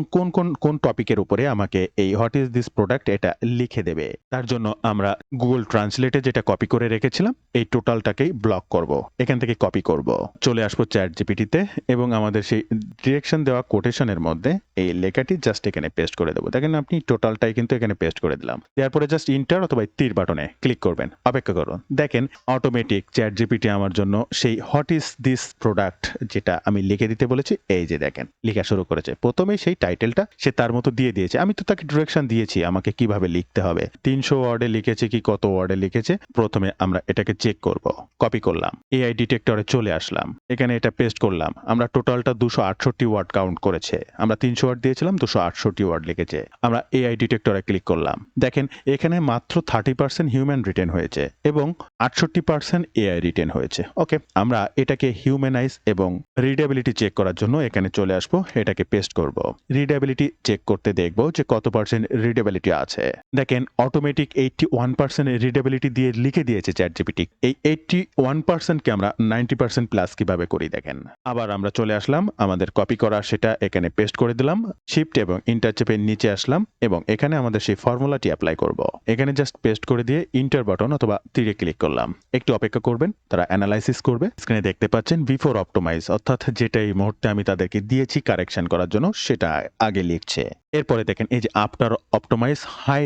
কোন টপিকের উপরে আমাকে এই হোয়াট ইজ দিস প্রোডাক্ট এটা লিখে দেবে। তার জন্য আমরা গুগল ট্রান্সলেটে যেটা কপি করে রেখেছিলাম এই টোটালটাকেই ব্লক করব, এখান থেকে কপি করব, চলে আসবো চ্যাটজিপিটিতে এবং আমাদের সেই ডিরেকশন দেওয়া কোটেশনের মধ্যে এই লেখাটি জাস্ট এখানে পেস্ট করে দেবো। দেখেন আপনি টোটালটাই কিন্তু এখানে পেস্ট করে দিলাম। তারপরে জাস্ট ইন্টার অথবা তীর বাটনে ক্লিক করবেন, অপেক্ষা করুন। দেখেন অটোমেটিক চ্যাটজিপিটি আমার জন্য সেই হোয়াট ইজ দিস প্রোডাক্ট যেটা আমি লিখে দিতে বলেছি, এই যে দেখেন লেখা শুরু করেছে। প্রথমেই সেই টাইটেলটা সে তার মতো দিয়ে দিয়েছে, আমি তো তাকে ডিরেকশন দিয়েছি আমাকে কিভাবে লিখতে হবে। 300 ওয়ার্ডে লিখেছে কি কত ওয়ার্ডে লিখেছে, প্রথমে আমরা এটাকে চেক করব। কপি করলাম, এআই ডিটেক্টরে চলে আসলাম, এখানে এটা পেস্ট করলাম। আমরা টোটালটা 268 ওয়ার্ড কাউন্ট করেছে। আমরা 300 ওয়ার্ড দিয়েছিলাম, 268 ওয়ার্ড লিখেছে। আমরা এআই ডিটেক্টরে ক্লিক করলাম, দেখেন এখানে মাত্র 30% হিউম্যান রিটেন হয়েছে এবং 68% এআই রিটেন হয়েছে। ওকে, আমরা এটাকে হিউম্যানাইজ এবং রিডেবিলিটি চেক করার জন্য এখানে চলে আসবো, এটাকে পেস্ট করব। রিডেবিলিটি চেক করতে দেখব যে কত পার্সেন্ট রিডেবিলিটি আছে। দেখেন অটোমেটিক 81% রিডেবিলিটি দিয়ে লিখে দিয়েছে চ্যাটজিপিটি। এই 81% কে আমরা 90% প্লাস কিভাবে করি দেখেন। আবার আমরা চলে আসলাম, আমাদের কপি করা সেটা এখানে পেস্ট করে দিলাম, শিফট এবং ইন্টার চেপে নিচে আসলাম এবং এখানে আমাদের সেই ফর্মুলাটি অ্যাপ্লাই করব। এখানে জাস্ট পেস্ট করে দিয়ে ইন্টার বাটন অথবা তীরে ক্লিক করলাম। একটু অপেক্ষা করবেন, তারা অ্যানালাইসিস করবে। স্ক্রিনে দেখতে পাচ্ছেন বিফোর অপটোমাইজ, অর্থাৎ যেটা এই মুহূর্তে আমি তাদেরকে দিয়েছি কারেকশন করার জন্য সেটা আগে লিখছে। এরপরে দেখেন এই যে আফটার অপটোমাইজ হাই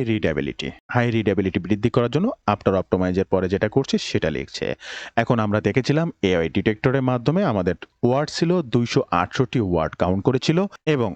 রিডেবিলিটি বৃদ্ধি করার জন্য আফটার অপটোমাইজের পরে যেটা করছে সেটা লিখছে। এখন আমরা দেখেছিলাম এআই ডিটেক্টরের মাধ্যমে আমাদের ওয়ার্ড ছিল 268 ওয়ার্ড কাউন্ট করেছিল এবং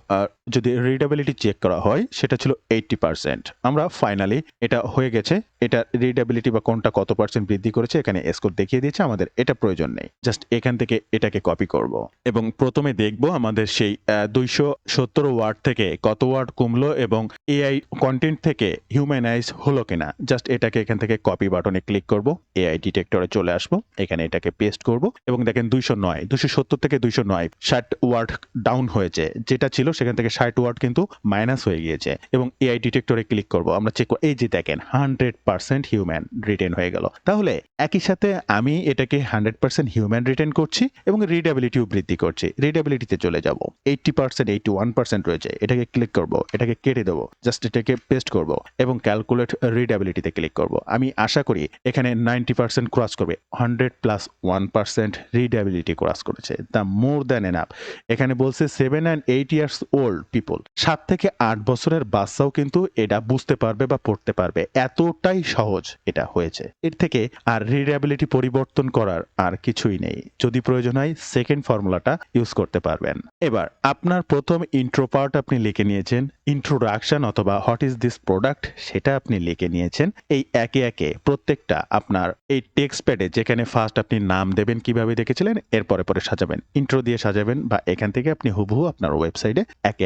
যদি রিডেবিলিটি চেক করা হয় সেটা ছিল 80%। আমরা ফাইনালি এটা হয়ে গেছে, এটা রিডেবিলিটি বা কোনটা কত পার্সেন্ট বৃদ্ধি করেছে এখানে স্কোর দেখিয়ে দিয়েছে। আমাদের এটা প্রয়োজন নেই, জাস্ট এখান থেকে এটাকে কপি করব এবং প্রথমে দেখব আমাদের সেই 270 ওয়ার্ড থেকে কত ওয়ার্ড কমলো এবং এআই কন্টেন্ট থেকে হিউম্যানাইজ হলো কিনা। জাস্ট এটাকে এখান থেকে কপি বাটনে ক্লিক করব, এআই ডিটেক্টরে চলে আসবো, এখানে এটাকে পেস্ট করব এবং দেখেন 270 থেকে 209 60 ওয়ার্ড ডাউন হয়েছে, যেটা ছিল সেখান থেকে 60 ওয়ার্ড কিন্তু মাইনাস হয়ে গিয়েছে এবং এআই ডিটেক্টরে ক্লিক করব। আমরা চেক করব, এই যে দেখেন 100% হিউম্যান রিটেন হয়ে গেল। তাহলে একই সাথে আমি এটাকে 100% হিউম্যান রিটেন করছি এবং রিডেবিলিটিও বৃদ্ধি করছি। রিডেবিলিটিতে চলে যাব, 80% 81% রয়েছে, এটাকে ক্লিক করব, এটাকে কেটে দেবো, জাস্ট এটাকে পেস্ট করব এবং ক্যালকুলেট রিডেবিলিটিতে ক্লিক করব। আমি আশা করি এখানে 90% ক্রস করবে। 100+1% রিডেবিলিটি ক্রস করেছে, দ্য মোর দ্যান এনাফ। এখানে বলছে 7 and 8 years old পিপল, 7 থেকে 8 বছরের বাচ্চাও কিন্তু এটা বুঝতে পারবে বা পড়তে পারবে, এতটাই সহজ এটা হয়েছে। এর থেকে আর রিডেবিলিটি পরিবর্তন করার আর কিছুই নেই। যদি প্রয়োজন হয় সেকেন্ড ফর্মুলাটা ইউজ করতে পারবেন। এবার আপনার প্রথম ইন্ট্রো পার্ট আপনি লিখে নিয়েছেন, ইন্ট্রোডাকশন অথবা হোয়াট ইজ দিস প্রোডাক্ট সেটা আপনি লিখে নিয়েছেন। এই একে একে প্রত্যেকটা আপনার এই টেক্সট প্যাডে যেখানে ফার্স্ট আপনি নাম দেবেন কিভাবে দেখেছিলেন, এরপরে পরে সাজাবেন, ইন্ট্রো দিয়ে সাজাবেন বা এখান থেকে আপনি হুবহু আপনার ওয়েবসাইটে একে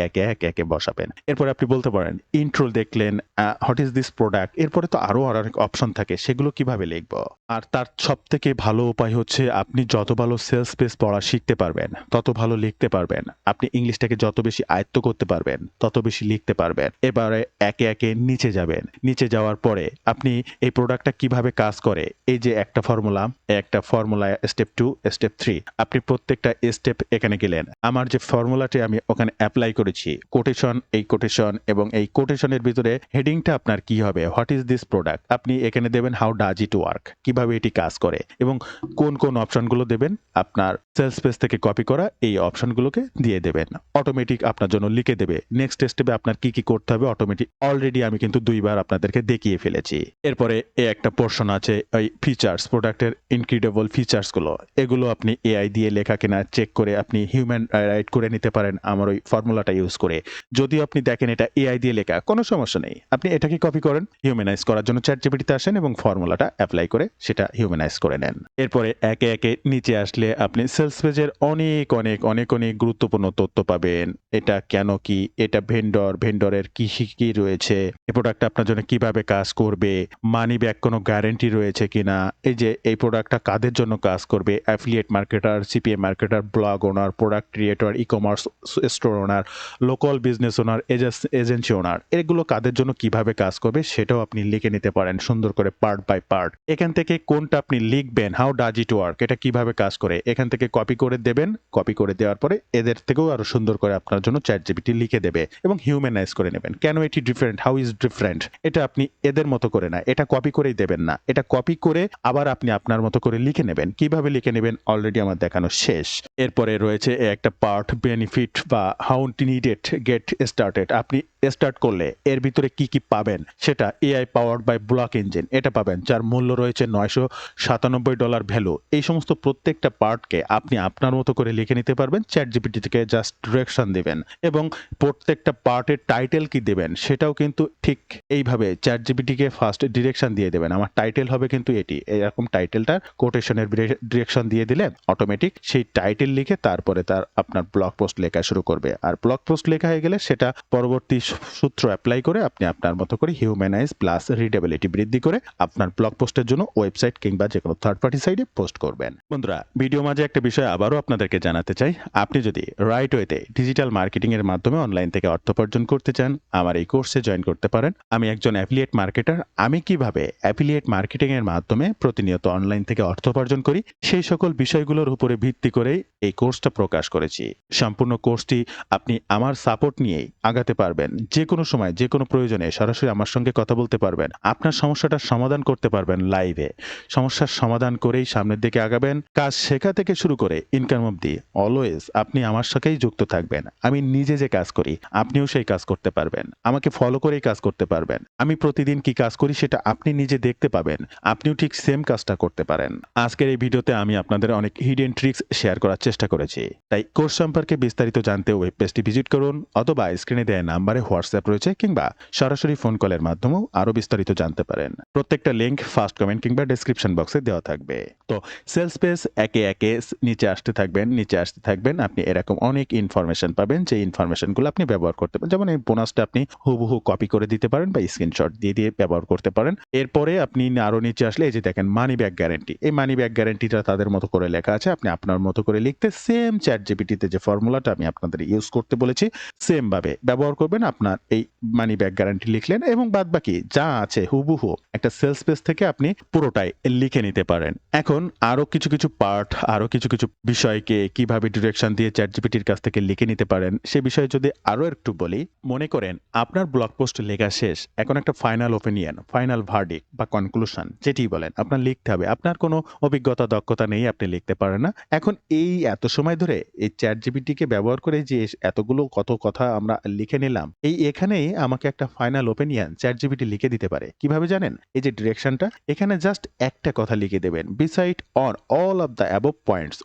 একে বসাবেন। এরপরে আপনি বলতে পারেন ইন্ট্রো দেখলেন, হোয়াট ইজ দিস প্রোডাক্ট, এরপরে তো আরো অনেক অপশন থাকে, সেগুলো কিভাবে লিখব। আর তার সব থেকে ভালো উপায় হচ্ছে আপনি যত ভালো সেলস পেজ পড়া শিখতে পারবেন তত ভালো লিখতে পারবেন। আপনি ইংলিশটাকে যত বেশি আয়ত্ত করতে পারবেন তত বেশি লিখতে পারবেন। এবারে একে একে নিচে যাবেন, নিচে যাওয়ার পরে আপনি এই প্রোডাক্টটা কিভাবে কাজ করে, এই যে একটা ফর্মুলা স্টেপ 2 স্টেপ 3, আপনি প্রত্যেকটা স্টেপ এখানে গেলেন। আমার যে ফর্মুলাটি আমি ওখানে অ্যাপ্লাই করেছি, কোটেশন, এই কোটেশন এবং এই কোটেশনের ভিতরে হেডিংটা আপনার কি হবে, হোয়াট ইজ দিস প্রোডাক্ট, আপনি এখানে দেবেন হাউ ডাজ ইট ওয়ার্ক, কিভাবে এটি কাজ করে এবং কোন কোন অপশনগুলো দেবেন আপনার সেলস পেজ থেকে কপি করা এই অপশনগুলোকে দিয়ে দেবেন। অটোমেটিক আপনার জন্য লিখে দেবে নেক্সট স্টেপে আপনার কি কি করতে হবে। অটোমেটিক অলরেডি আমি কিন্তু 2 বার আপনাদেরকে দেখিয়ে ফেলেছি। এরপরে একটা পোর্শন আছে এই ফিচার্স, প্রোডাক্টের ইনক্রেডিবল ফিচার্স গুলো, এগুলো আপনি এআই দিয়ে লেখা কিনা চেক করে আপনি হিউম্যান রাইট করে নিতে পারেন আমার ওই ফর্মুলাটা ইউজ করে। যদি আপনি দেখেন এটা এআই দিয়ে লেখা, কোনো সমস্যা নেই, আপনি এটাকে কপি করেন, হিউম্যানাইজ করার জন্য চ্যাটজিপিটিতে আসেন এবং ফর্মুলাটা অ্যাপ্লাই করে সেটা হিউম্যানাইজ করে নেন। এরপরে একে একে নিচে আসলে আপনি সেলস পেজের অনেক গুরুত্বপূর্ণ তথ্য পাবেন। এটা কেন কি, এটা ভেন্ডরের কি রয়েছে, এই প্রোডাক্টটা আপনার জন্য কিভাবে কাজ করবে, মানি ব্যাক কোনো গ্যারান্টি রয়েছে কিনা, এই যে এই প্রোডাক্টটা কাদের জন্য কাজ করবে, affiliate marketer, CPA marketer, blog owner, product creator, e commerce store owner, local business owner, agency owner, এগুলো কাদের জন্য কিভাবে কাজ করবে সেটাও আপনি লিখে নিতে পারেন সুন্দর করে পার্ট বাই পার্ট। এখান থেকে কোনটা আপনি লিখবেন, হাউ ডাজ ইট ওয়ার্ক, এটা কিভাবে কাজ করে, এখান থেকে কপি করে দেবেন। কপি করে দেওয়ার পরে এদের থেকেও আরো সুন্দর করে আপনার জন্য চ্যাটজিপিটি লিখে দেবে এবং হিউম্যানাইজ করে নেবেন। কেন এটি ডিফারেন্ট, হাউ ইজ ডিফারেন্ট, এটা আপনি এদের মতো করে না, এটা কপি করেই দেবেন না, এটা কপি করে আবার আপনি আপনার মতো করে লিখে নেবেন। কিভাবে লিখে নেবেন অলরেডি আমার দেখানো শেষ। এরপরে রয়েছে একটা পার্ট বেনিফিট বা হাউ নিডেড গেট স্টার্টেড, আপনি স্টার্ট করলে এর ভিতরে কি কি পাবেন সেটা AI powered by block engine এটা পাবেন, যার মূল্য রয়েছে $997 ভ্যালু। এই সমস্ত প্রত্যেকটা পার্টকে আপনি আপনার মতো করে লিখে নিতে পারবেন। চ্যাটজিপিটি থেকে জাস্ট ডিরেকশন দিবেন এবং প্রত্যেকটা পার্টের টাইটেল কি দেবেন সেটাও কিন্তু ঠিক এইভাবে চ্যাটজিপিটিকে ফার্স্ট ডিরেকশন দিয়ে দেবেন। আমার টাইটেল হবে কিন্তু এটি, এরকম টাইটেলটা কোটেশনের ডিরেকশন দিয়ে দিলে অটোমেটিক সেই টাইটেল লিখে তারপরে তার আপনার ব্লগ পোস্ট লেখা শুরু করবে। আর ব্লগ পোস্ট লেখা হয়ে গেলে সেটা পরবর্তী সূত্র অ্যাপ্লাই করে আপনি আপনার মতো করে হিউম্যানাইজ প্লাস রিডেবিলিটি বৃদ্ধি করে আপনার ব্লগ পোস্টের জন্য ওয়েবসাইট কিংবা যে কোনো থার্ড পার্টি সাইটে পোস্ট করবেন। বন্ধুরা, ভিডিও মাঝে একটা বিষয় আবারও আপনাদেরকে জানাতে চাই, আপনি যদি রাইট ওয়েতে ডিজিটাল মার্কেটিং এর মাধ্যমে অনলাইন থেকে অর্থ উপার্জন করতে চান, আমার এই কোর্সে জয়েন করতে পারেন। আমি একজন অ্যাফিলিয়েট মার্কেটার। আমি কিভাবে অ্যাফিলিয়েট মার্কেটিং এর মাধ্যমে প্রতিনিয়ত অনলাইন থেকে অর্থ উপার্জন করি সেই সকল বিষয়গুলোর উপরে ভিত্তি করেই এই কোর্সটা প্রকাশ করেছি। সম্পূর্ণ কোর্সটি আপনি আমার সাপোর্ট নিয়েই আগাতে পারবেন। যে কোনো সময় যে কোনো প্রয়োজনে সরাসরি আমার সঙ্গে কথা বলতে পারবেন। আপনার সমস্যাটার সমাধান করতে পারবেন লাইভে। সমস্যার সমাধান করেই সামনের দিকে আগাবেন। কাজ শেখা থেকে শুরু করে ইনকাম অবধি অলওয়েজ আপনি আমার সাথেই যুক্ত থাকবেন। আমি নিজে যে কাজ করি আপনিও সেই কাজ করতে পারবেন। আমাকে ফলো করেই কাজ করতে পারবেন। আমি প্রতিদিন কি কাজ করি সেটা আপনি নিজে দেখতে পাবেন। আপনিও ঠিক সেম কাজটা করতে পারেন। আজকের এই ভিডিওতে আমি আপনাদের অনেক হিডেন ট্রিক্স শেয়ার করার চেষ্টা করেছি। তাই কোর্স সম্পর্কে বিস্তারিত জানতে ওয়েব পেজটি ভিজিট করুন অথবা স্ক্রিনে দেওয়া নাম্বারে হোয়াটসঅ্যাপ রয়েছে কিংবা সরাসরি ফোন কলের মাধ্যমেও আরো বিস্তারিত জানতে পারেন। প্রত্যেকটা লিংক ফার্স্ট কমেন্ট কিংবা ডেসক্রিপশন বক্সে দেওয়া থাকবে। তো সেলস পেজ একে একে নিচে আসতে থাকবেন। আপনি এরকম অনেক ইনফরমেশন পাবেন যে ইনফরমেশনগুলো আপনি ব্যবহার করতে পারেন। যেমন এই বোনাসটা আপনি হুবহু কপি করে দিতে পারেন বা স্ক্রিনশট দিয়ে ব্যবহার করতে পারেন। এরপরে আপনি আরো নিচে আসলে এই যে দেখেন মানি ব্যাক গ্যারান্টি। এই মানি ব্যাক গ্যারান্টিটা তাদের মতো করে লেখা আছে। আপনি আপনার মতো করে লিখতে সেম চ্যাটজিপিটিতে যে ফর্মুলাটা আমি আপনাদের ইউজ করতে বলেছি সেম ভাবে ব্যবহার করবেন। আপনার এই মানি ব্যাক গ্যারান্টি লিখলেন এবং বাদবাকি যা আছে হুবহু একটা সেলস পেজ থেকে আপনি পুরোটাই লিখে নিতে পারেন। এখন আরো কিছু পার্ট, আরো কিছু বিষয়কে কিভাবে ডিরেকশন দিয়ে চ্যাটজিপিটির কাছ থেকে লিখে নিতে পারেন সে বিষয়ে যদি আরো একটু বলি, মনে করেন আপনার ব্লগ পোস্ট লেখা শেষ, এখন একটা ফাইনাল ওপিনিয়ন, ফাইনাল ভার্ডিক্ট বা কনক্লুশন যেটি বলেন আপনার লিখতে হবে। আপনার কোনো অভিজ্ঞতা দক্ষতা নেই, আপনি লিখতে পারেন না। এখন এই এত সময় ধরে এই চ্যাটজিপিটিকে ব্যবহার করে যে এতগুলো কত কথা আমরা লিখে নিলাম, এখানেই আমাকে একটা ফাইনাল ওপিনিয়ন চ্যাটজিপিটি লিখে দিতে পারে। কিভাবে জানেন? এই যে ডিরেকশনটা, এখানে জাস্ট একটা কথা লিখে দেবেন, beside on all of the above points,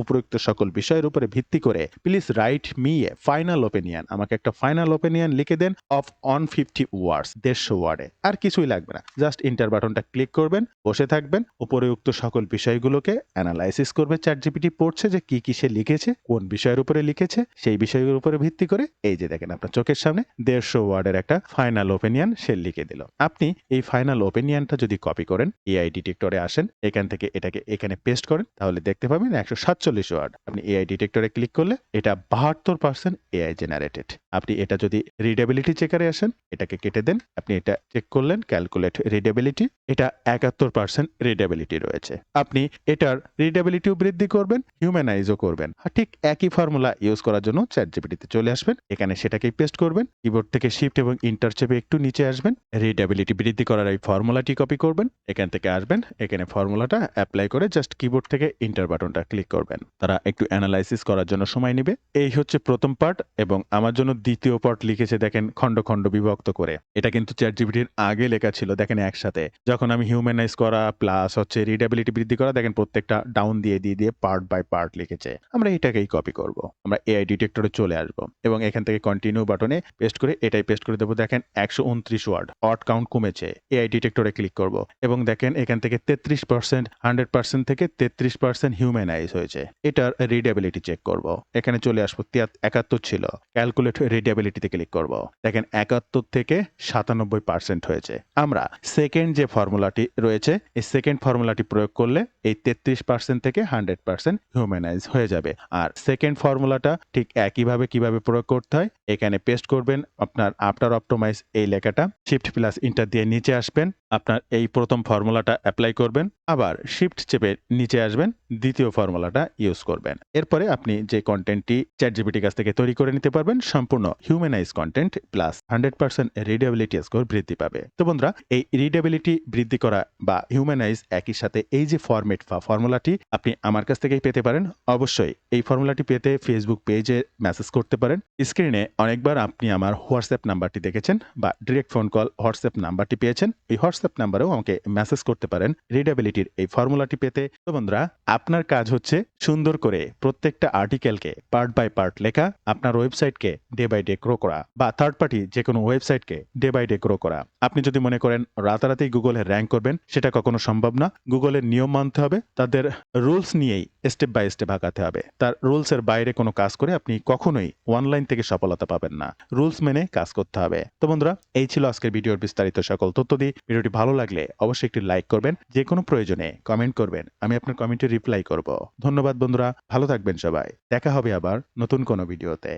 উপরোক্ত সকল বিষয়ের উপরে ভিত্তি করে please write me a final opinion. আমাকে একটা ফাইনাল ওপিনিয়ন লিখে দেন অফ 150 ওয়ার্ডস, 150 ওয়ার্ডে। আর কিছুই লাগবে না, জাস্ট এন্টার বাটনটা ক্লিক করবেন, বসে থাকবেন, উপরোক্ত সকল বিষয়গুলোকে অ্যানালাইসিস করবে। চ্যাটজিপিটি পড়ছে যে কি সে লিখেছে, কোন বিষয়ের উপরে লিখেছে, সেই বিষয়ের উপরে ভিত্তি করে এই যে দেখেন আপনার চোখের সামনে 150 ওয়ার্ডের একটা ফাইনাল ওপিনিয়ন সে লিখে দিল। আপনি এই ফাইনাল ওপিনিয়নটা যদি কপি করেন, এআই ডিটেক্টরে আসেন, এখান থেকে এটাকে এখানে পেস্ট করেন, তাহলে দেখতে পাবেন 147 ওয়ার্ড। আপনি এআই ডিটেক্টরে ক্লিক করলে এটা 72% এআই জেনারেটেড। আপনি এটা যদি রিডেবিলিটি চেকারে আসেন, এটাকে কেটে দেন, আপনি এটা চেক করলেন, ক্যালকুলেট রিডেবিলিটি, এটা 71% রিডেবিলিটি রয়েছে। আপনি এটার রিডেবিলিটিও বৃদ্ধি করবেন, হিউম্যানাইজও করবেন। ঠিক একই ফর্মুলা ইউজ করার জন্য চ্যাটজিপিটিতে চলে আসবেন, এখানে সেটাকেই পেস্ট করবেন, কিবোর্ড থেকে শিফট এবং ইন্টার চেপে একটু নিচে আসবেন, রিডেবিলিটি বৃদ্ধি করার এই ফর্মুলাটি কপি করবেন, এখান থেকে আসবেন, এখানে ফর্মুলাটা অ্যাপ্লাই করে জাস্ট কিবোর্ড থেকে ইন্টার বাটনটা ক্লিক করবেন। তারা একটু অ্যানালাইসিস করার জন্য সময় নেবে। এই হচ্ছে প্রথম পার্ট এবং আমার জন্য দ্বিতীয় পার্ট লিখেছে দেখেন খণ্ড খণ্ড বিভক্ত করে। এটা কিন্তু চ্যাটজিপিটির আগে লেখা ছিল দেখেন একসাথে। যখন আমি হিউম্যানাইজ করা প্লাস হচ্ছে রিডেবিলিটি বৃদ্ধি করা, দেখেন প্রত্যেকটা ডাউন দিয়ে পার্ট বাই পার্ট লিখেছে। আমরা এটাকেই কপি করব। আমরা এআই ডিটেক্টরে চলে আসব এবং এখান থেকে কন্টিনিউ বাটনে পেস্ট করে এটাই পেস্ট করে দেবো। দেখেন 129 ওয়ার্ড, অড কাউন্ট কমেছে। এআই ডিটেক্টরে ক্লিক করব এবং দেখেন এখান থেকে 33% 100% থেকে 33% হিউম্যানাইজ হয়েছে। এটার রিডেবিলিটি চেক করব। এখানে চলে আসবো, 71 ছিল, ক্যালকুলেট রিডেবিলিটিতে ক্লিক করব। দেখেন 71 থেকে 97% হয়েছে। আমরা সেকেন্ড যে ফর্মুলাটি রয়েছে এই সেকেন্ড ফর্মুলাটি প্রয়োগ করলে এই 33% থেকে 100% হিউম্যানাইজ হয়ে যাবে। আর সেকেন্ড ফর্মুলাটা ঠিক একইভাবে কিভাবে প্রয়োগ করতে হয়, এখানে পেস্ট করবেন আপনার আফটার অপটিমাইজ এই লেখাটা, শিফট প্লাস ইন্টার দিয়ে নিচে আসবেন, আপনার এই প্রথম ফর্মুলাটা অ্যাপ্লাই করবেন, আবার শিফট চেপে নিচে আসবেন, দ্বিতীয় ফর্মুলাটা ইউজ করবেন। এরপরে আপনি যে কন্টেন্টটি চ্যাটজিপিটি কাছ থেকে তৈরি করে নিতে পারবেন সম্পূর্ণ humanise content plus 100% readability score বৃদ্ধি পাবে। তো বন্ধুরা, এই রিডেবিলিটি বৃদ্ধি করা বা হিউম্যানাইজ একই সাথে এই যে ফরম্যাট বা ফর্মুলাটি আপনি আমার কাছ থেকেই পেতে পারেন। অবশ্যই এই ফর্মুলাটি পেতে ফেসবুক পেজে মেসেজ করতে পারেন। স্ক্রিনে অনেকবার আপনি আমার হোয়াটসঅ্যাপ নাম্বারটি দেখেছেন বা ডিরেক্ট ফোন কল হোয়াটসঅ্যাপ নাম্বারটি পেয়েছেন, এই হোয়াটসঅ্যাপ নাম্বারেও আমাকে মেসেজ করতে পারেন রিডেবিলিটির এই ফর্মুলাটি পেতে। তো বন্ধুরা, আপনার কাজ হচ্ছে সুন্দর করে প্রত্যেকটা আর্টিকেলকে পার্ট বাই পার্ট লেখা, আপনার ওয়েবসাইটকে ডে বাই ডে গ্রো করা বা থার্ড পার্টি যে কোনো ওয়েবসাইটকে ডে বাই ডে গ্রো করা। আপনি যদি মনে করেন রাতারাতি গুগলে র্যাঙ্ক করবেন, সেটা কখনো সম্ভব না। গুগলের নিয়ম মানতে হবে, তাদের রুলস নিয়েই স্টেপ বাই স্টেপ আগাতে হবে। তার রুলসের বাইরে কোনো কাজ করে আপনি কখনোই অনলাইন থেকে সফলতা পাবেন না। রুলস মেনে কাজ করতে হবে। তো বন্ধুরা, এই ছিল আজকের ভিডিওর বিস্তারিত সকল তথ্য দিয়ে। ভিডিওটি ভালো লাগলে অবশ্যই একটি লাইক করবেন, যে কোনো প্রয়োজনে কমেন্ট করবেন, আমি আপনার কমেন্টে রিপ্লাই করব। ধন্যবাদ বন্ধুরা, ভালো থাকবেন সবাই। দেখা হবে আবার নতুন কোনো ভিডিওতে।